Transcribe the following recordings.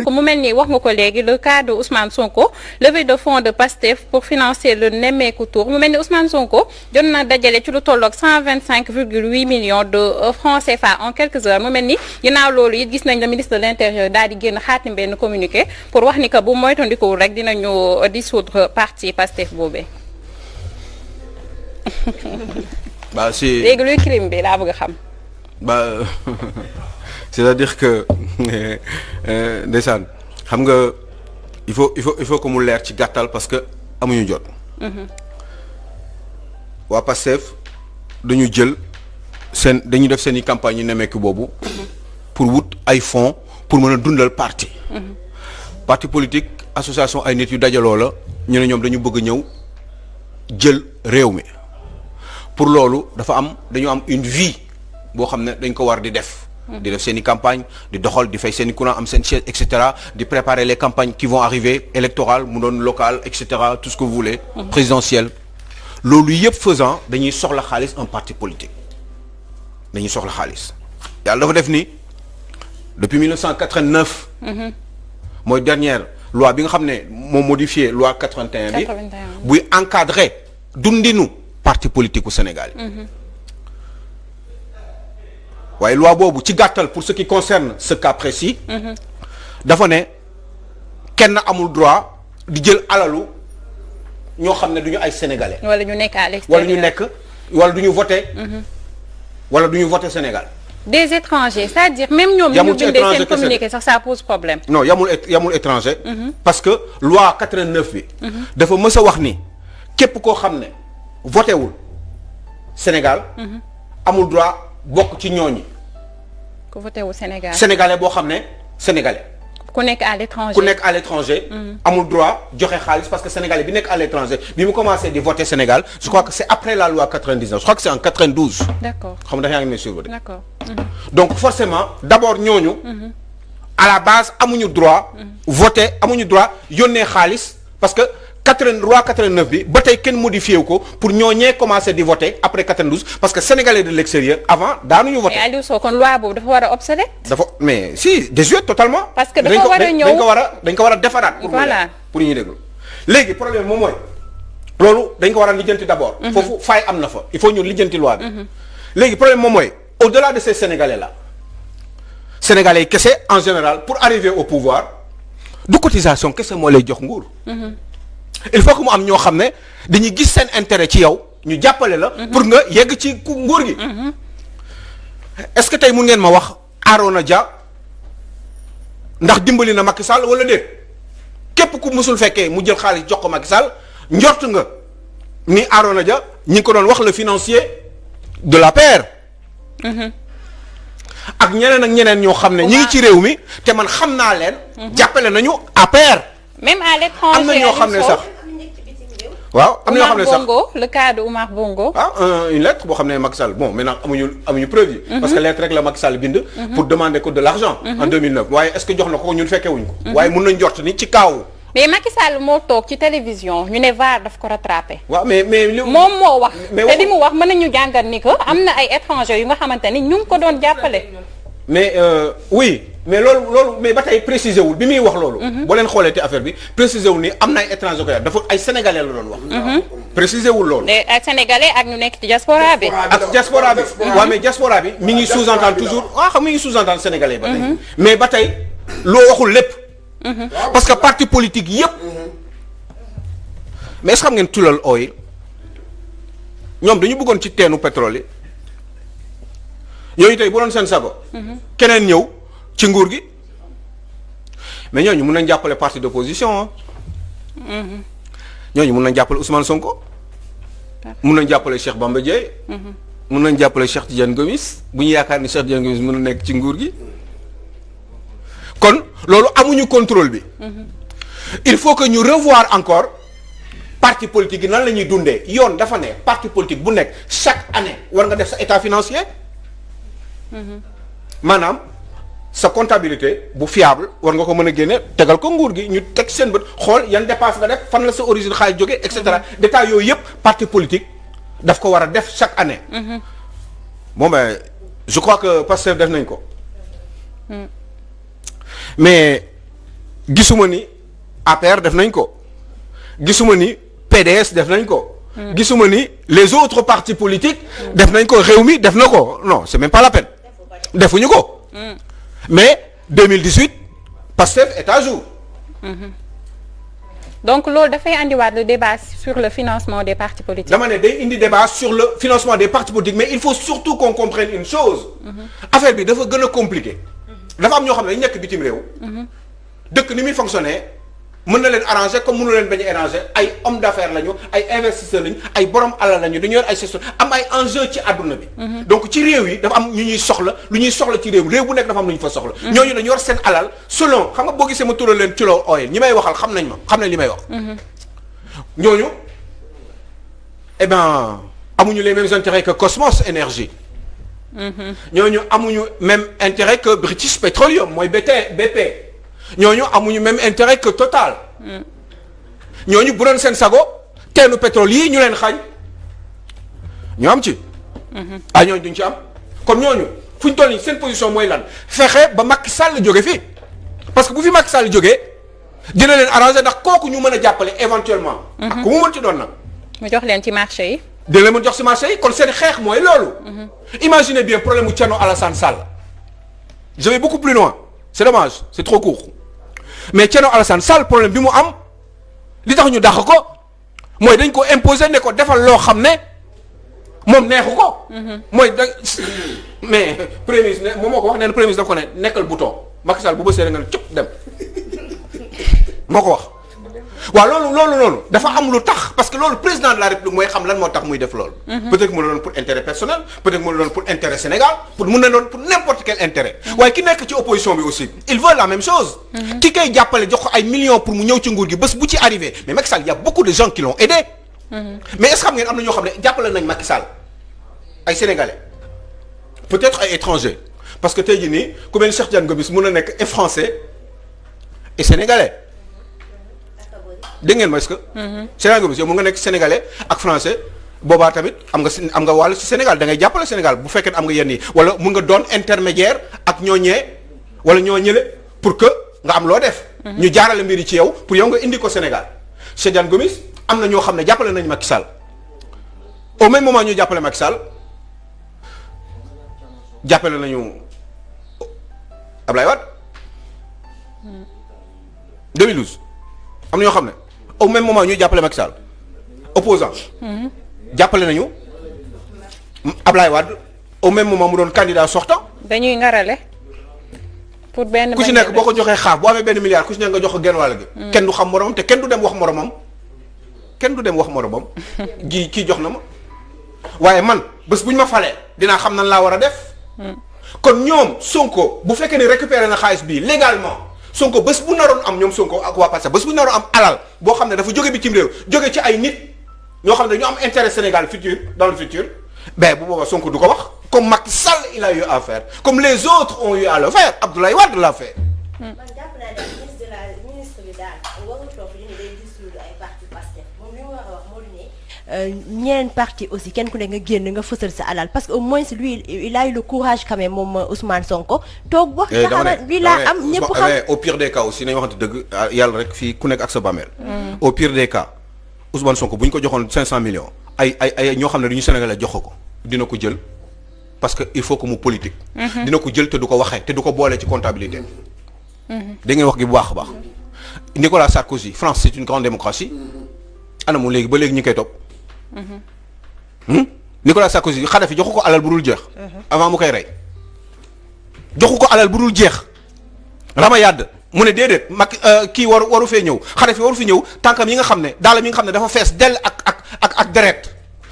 mu mel ni wax nga ko léegi le cas de Ousmane Sonko levée de fonds de Pastef pour financer le Nemmeeku Tour mu mel ni Ousmane Sonko jot na dajale ci lu tolloog 125,8 millions de francs CFA en quelques heures mu mel ni ginnaaw loolu it gis nañ le ministre de l'Intérieur daal di génn xaatim benn communiqué pour wax ni que bu moytandikuwul rek dinañu dissoudre parti Pastef boobee. bah c'est léegi luy crime bi laa bëgg a xam. bah c'est-à-dire que ndeysaan xam nga il faut que mu leer ci gàttal parce que amuñu jot. waa Pastef dañu jël dañuy def seen i campagne yu nemmeeku boobu. pour wut ay fonds pour mën a dundal parti. parti politique association ay nit yu dajaloo la ñu ne ñoom dañu bëgg ñëw jël réew mi pour loolu dañu am une vie boo xam ne dañ ko war di def. di def seen i campagne di doxal di fay seen i courant am seen chaise et cetera di préparer les campagnes qui vont arriver électorales mu doon local et cetera tout ce que vous voulez. présidentielle loolu yëpp faisant dañuy soxla xaalis un parti politique dañuy soxla xaalis yàlla dafa def ni depuis 1989. mooy dernière loi bi nga xam ne moo modifié loi 81 bi. buy encadrer dundinu parti politique u Sénégal. waaye loi boobu ci gàttal pour ce qui concerne ce cas précis. dafa ne kenn amul droit di jël alalu ñoo xam ne du ñu ay sénégalais. wala ñu nekk à l'extérieur wala du ñu voté. wala du ñu voté Sénégal. des étrangers c'est-à-dire même ñoom. yamul ñu bindee seen communiqué sax ça pose problème. non yamul étranger. parce que loi 89 bi. dafa mës a wax ni képp koo xam ne voté wul Sénégal. amul droit. bokk ci ñooñi. ku voté wu Sénégal. sénégalais boo xam ne sénégalais. ku nekk à l'étranger. amul droit joxe xaalis parce que sénégalais bi nekk à l'étranger bi mu commencé di voter Sénégal je crois que c'est après la loi 99 je crois que c'est en 92. d'accord xam nga yaa ngi may suivre. d'accord. donc forcément d'abord ñooñu. à la base amuñu droit. voter amuñu droit yónnee xaalis parce que. loi 89 bi ba tey kenn modifié wu ko pour ñooñee commencé di voter après 92 parce que sénégalais de l'extérieur avant daanuñu voter. mais Aliou Sow kon loi boobu dafa war a obsolète. mais si désuète totalement. parce que dafa war a ñëw dañ ko war a defaraat. voilà pour ñuy déglu. léegi problème moom mooy loolu dañ ko war a lijjanti d'abord. foofu faay am na fa il faut ñu lijjanti loi bi. léegi problème moom mooy au-delà de ces sénégalais là sénégalais yi kese en général pour arriver au pouvoir du cotisation kese moo lay jox nguur. il faut que mu am ñoo xam ne dañuy gis seen intérêt ci yow ñu jàppale la. pour nga yegg ci nguur gi. est-ce que tey mun ngeen ma wax Arona Dia ndax dimbali na Macky Sall wala déet képp ku musul fekkee mu jël xaalis jox ko Macky Sall njort nga ni Arona Dia ñi ngi ko doon wax le financier de l'APR. ak ñeneen ñoo xam ne ñi ngi ci réew mi te man xam naa leen. jàppale nañu APR. même à l'étranger am na ñoo xam ne sax waaw am na ñoo xam ne sax Bongo le cas de Oumar Bongo. une lettre boo xam ne Macky Sall bon maintenant amuñu preuve yi. parce que lettre rek la Macky Sall bind. pour demander ko de l'argent. en 2009 waaye est-ce que jox na ko ñun fekkee wuñ ko. waaye mun nañ jort ni ci kaaw. mais Macky Sall moo toog ci télévision ñu ne VAR daf ko rattrapé. waaw mais moom moo wax. te li mu wax mën nañu jàngat ni que am na ay étrangers yu nga xamante ni ñu ngi ko doon jàppale. mais oui. mais loolu mais ba tey préciser wul bi muy wax loolu. boo leen xoolee te affaire bi préciser wul ni am na ay étrangers ko dafa ay sénégalais la doon wax. préciser wul loolu. ay sénégalais ak ñu nekk ci diaspora bi. ak diaspora bi. waaw mais diaspora bi mi ngi sous-entendre toujours xam mi ngi sous-entendre sénégalais ba tey. mais ba tey loo waxul lépp. parce que parti politique yépp mais est-ce que xam ngeen Tullow Oil ñoom dañu bëggoon ci teenu pétrole yi yooyu tey bu doon seen sago. keneen ñëw. ci nguur gi mais ñooñu mun nañ jàppale parti d'opposition ñooñu mun nañ jàppale Ousmane Sonko mun nañ jàppale Cheikh Bamba Dièye mun nañ jàppale Cheikh Tidiane Gomis bu ñu yaakaar ni Cheikh Tidiane Gomis mën na nekk ci nguur gi kon loolu amuñu contrôle bi il faut que ñu revoir encore parti politique yi nan la ñuy dundee yoon dafa ne parti politique bu nekk chaque année war nga def sa état financier maanaam sa comptabilité bu fiable war nga ko mën a génne tegal ko nguur gi ñu teg seen bët xool yan dépense nga def fan la sa origine xaalis jóge et cetera détails yooyu yëpp parti politique daf ko war a def chaque année. bon ben je crois que Pastef def nañ ko. mais gisuma ni APR def nañ ko gisuma ni PDS def nañ ko. gisuma ni les autres partis politiques def nañ ko Rewmi def na ko non c'est même pas la peine defuñu ko. mais 2018 Pastef est à jour. donc loolu dafay andiwaat le débat sur le financement des partis politiques. dama ne day indi débat sur le financement des partis politiques mais il faut surtout qu'on comprenne une chose. affaire bi dafa gën a compliqué. dafa am ñoo xam ne dañu nekk bitim réew. dëkk ni muy fonctionner mën na leen arranger comme mënu leen bañ a arranger ay hommes d'affaires lañu ay investisseurs lañu ay borom alal lañu dañu yor ay gestion am ay enjeux ci àdduna bi. donc ci réew yi dafa am ñu ñuy soxla lu ñuy soxla ci réew bu nekk dafa am lu ñu fa soxla. ñooñu dañu yor seen alal selon xam nga boo gisee ma tural leen ci loo oil ñi may waxal xam nañ li may wax. ñooñu eh ben amuñu les mêmes intérêts que Cosmos Énergie. ñooñu amuñu même intérêt que British Petroleum mooy BP. ñooñu amuñu même intérêt que Total. ñooñu bu doon seen sago teenu pétrole yii ñu leen xañ ñu am ci. ñooñu duñ ci am kon ñooñu fu ñu toll nii seen position mooy lan fexe ba Macky Sall jóge fii parce que bu fi Macky Sall jógee dina leen arranger ndax kooku ñu mën a jàppale éventuellement. ku mu mën ci doon nag. mu jox leen ci marché yi. dina leen mën jox ci marché yi kon seen xeex mooy loolu. imaginez bien problème mu Thierno Alassane Sall. je vais beaucoup plus loin c'est dommage c'est trop court. mais Thierno Alassane Sall problème bi mu am li tax ñu dàq ko mooy dañ ko imposer ne ko defal loo xam ne moom neexu ko. mooy da mais premier ministre moom moo ko wax nee na premier ministre dafa ko ne nekkal bouton Macky Sall bu bësee nga ne cëpp dem moo ko wax. waaw loolu dafa am lu tax parce que loolu président de la République mooy xam lan moo tax muy def loolu. peut-être mu la doon pour intérêt personnel peut-être mu la doon pour intérêt Sénégal mun na doon pour n'importe quel intérêt. waaye ki nekk ci opposition bi aussi il veut la même chose. ki koy jàppale jox ko ay millions pour mu ñëw ci nguur gi bés bu ci arrivé mais Macky Sall y a beaucoup de gens qui l'ont aidé. mais est-ce que xam ngeen am na ñoo xam ne jàppale nañ Macky Sall ay sénégalais peut-être ay étrangers parce que tey jii nii ku mel ni Cheikh Tidiane Gomis mun na nekk et français et sénégalais. dégg ngeen ma est-ce que. Sénégal yow mun nga nekk sénégalais ak français boobaa tamit am nga wàll ci Sénégal da ngay jàppale Sénégal bu fekkee am nga yenn yi wala mun nga doon intermédiaire ak ñooñee wala ñoo ñële pour que nga am loo def. ñu jaarale mbir yi ci yow pour yow nga indi ko Sénégal. Cheikh Tidiane Gomis am na ñoo xam ne jàppale nañu Macky Sall au même moment ñu jàppale Macky Sall jàppale nañu Ablaye Wade 2012 am na ñoo xam ne. au même moment ñuy jàppale Macky Sall opposant jàppale nañu Ablaye Wade au même moment mu doon candidat sortant. dañuy ngarale pour benn ku ci nekk boo ko joxee xaaf boo amee benn milliard ku ci nekk nga jox ko genn wàll gi. kenn du xam moromam te kenn du dem wax moromam kii jox na ma waaye man bés bu ñu ma falee dinaa xam nan laa war a def. kon ñoom Sonko bu fekkee ne récupéré na xaalis bii légalement. Sonko bés bu naroon am ñoom Sonko ak waa Pastef bés bu naroon am alal boo xam ne dafa jóge bitim réew jóge ci ay nit ñoo xam ne dañu am intérêt Sénégal futur dans le futur ben bu boobaa Sonko du ko wax comme Macky Sall il a eu à faire comme les autres ont eu à le faire Abdoulaye Wade l'a fait. man jàpp naa ne ministre bi daal warul toog ñu ne day dissoudre ay parti Pastef moom li mu war a wax moo di ne ñeneen parti aussi kenn ku ne nga génn nga fësal sa alal parce que au moins lui il a eu le courage quand même moom Ousmane Sonko toog wax taxaw bi laa am ñëpp xam au pire des cas aussi nañu waxante dëgg yàlla rek fii ku nekk ak sa bàmmeel au pire des cas Ousmane Sonko bu ñu ko joxoon 500 millions ay ñoo xam ne du ñu Sénégalais jox ko dina ko jël parce que il faut que mu politique dina ko jël te du ko waxee te du ko boole ci comptabilité da ngeen wax gi bu baax a baax Nicolas Sarkozy France c'est une grande démocratie ana mu léegi ba léegi ñu koy topp Nicolas Sarkozy Kadhafi joxu ko alal bu dul jeex. avant mu koy rey joxu ko alal bu dul jeex. Ramayad mu ne déedéet mag kii waru fee ñëw Kadhafi waru fi ñëw tànkam yi nga xam ne daalam yi nga xam ne dafa fees dell ak deret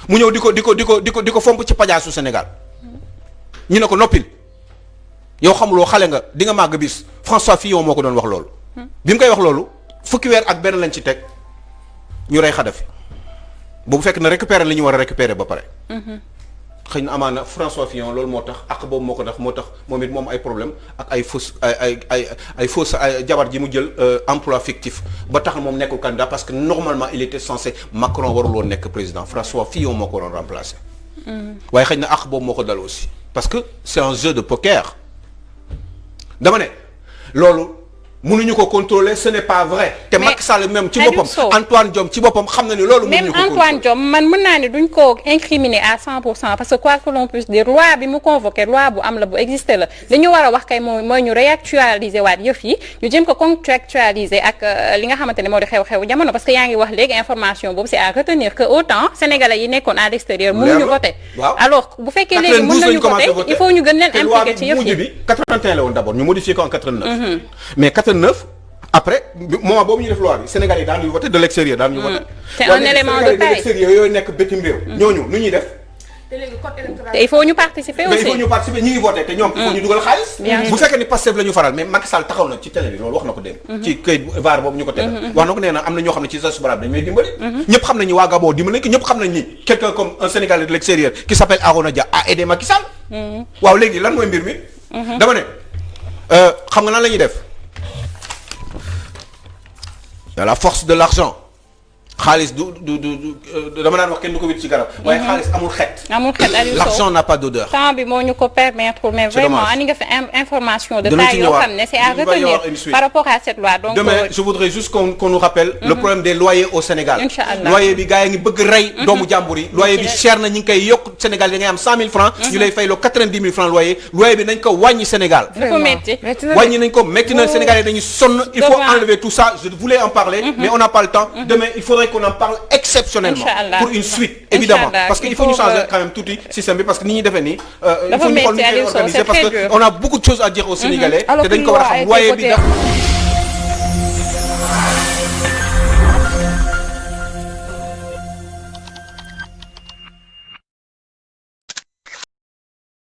mu ñëw di ko fomp ci pajaasu Sénégal ñu ne ko noppil yow xamuloo xale nga di nga màgg bis François Fillon moo ko doon wax loolu. bi mu koy wax loolu fukki weer ak benn lañ ci teg ñu rey Kadhafi. boobu fekk na récupérer li ñu war a récupérer ba pare. xëy na amaana François Fillon loolu moo tax ak boobu moo tax moom it moom ay problème ak ay fausse jabar ji mu jël emploi fictif ba tax na moom nekkul candidat parce que normalement il était censé Macron warul woon nekk président François Fillon moo ko waroon remplacer. waaye xëy na ak boobu moo ko dal aussi parce que c'est un jeu de poker dama ne loolu mënuñu ko contrôler ce n'est pas vrai. te Mais Macky Sall même ci Aliou boppam Sow. Antoine Diome ci boppam xam na ni loolu. même mënuñu ko Antoine contrôler. Diome man mën naa ne duñ ko incriminer à 100% parce que quoi que l'on puisse dire loi bi mu convoqué loi bu am la bu existé la li ñu war a wax kay mooy ñu réactualiser waat yëf yi ñu jëm ko contractualiser ak li nga xamante ne moo di xew-xew jamono parce que yaa ngi wax léegi information boobu c'est à retenir que autant sénégalais yi nekkoon à l'extérieur mënuñu voter. waaw alors bu fekkee léegi mën nañu voter il faut ñu gën leen impliquer ci yëf mujj yi. bi 81 la woon d'abord ñu modifié ko en 89. mais 89 après moment boobu ñu def loi bi Sénégal yi daan ñu voté de l'extérieur daan ñu voté. C'est un élément de Sénégal yi taille. de l'extérieur yooyu nekk bitim réew. ñooñu nu ñuy def. te il faut ñu participer mais il aussi. faut ñu participer ñi ngi voté te ñoom il faut ñu dugal xaalis. Bien sûr. bu fekkee ni Pastef la ñu faral mais Macky Sall taxaw na ci télé bi loolu wax na ko démb. ci këyit VAR boobu ñu ko tegal. wax na ko nee na am na ñoo xam ne ci sa subarab dañu may dimbali. ñëpp xam nañ ni waa Gabon dimbali ko ñëpp xam nañ ni quelqu'un comme un Sénégalais de l'extérieur qui s'appelle Arona Dia a aidé Macky Sall. waaw léegi lan mooy mbir mi. dama ne xam nga lan la ñuy def. de la force de l'argent xaalis du dama naan wax kenn du ko wit ci garab. waaye xaalis amul xet. amul xel Aliou Sow l'argent n'a pas d'odeur. temps bi moo ñu ko permettre mais C'est vraiment dommage. ani nga fi information de Dinañ taille ci yoo ñëwaat. xam ne c'est à Il va y avoir retenir une suite. par rapport à cette loi donc Demain je voudrais juste qu'on nous rappelle le problème des loyers au Sénégal. Inch'Allah. loyer bi gars yi ngi bëgg rey doomu jàmbur yi loyer bi cher na ñu ngi koy yokk Sénégal da ngay am 100 000 francs ñu lay fay loo 90 000 francs loyer bi nañ ko wàññi Sénégal dafa métti wàññi nañ ko métti na Sénégalais dañuy sonn il faut Devant. enlever tout ça je voulais en parler mais on n'a pas le temps demain il faudrait qu'on en parle exceptionnellement Inch'Allah. pour une suite évidemment Inch'Allah. parce que il Il faut ñu faut changer que- quand même tuuti système bi parce que ni ñuy defee nii il Dafa faut ñu xool métti, ni ñu koy Aliou Sow, organiser c'est parce très que dur. on a beaucoup de choses à dire aux Sénégalais Alors te que dañ ko war a loi a xam été loyer bi votée. da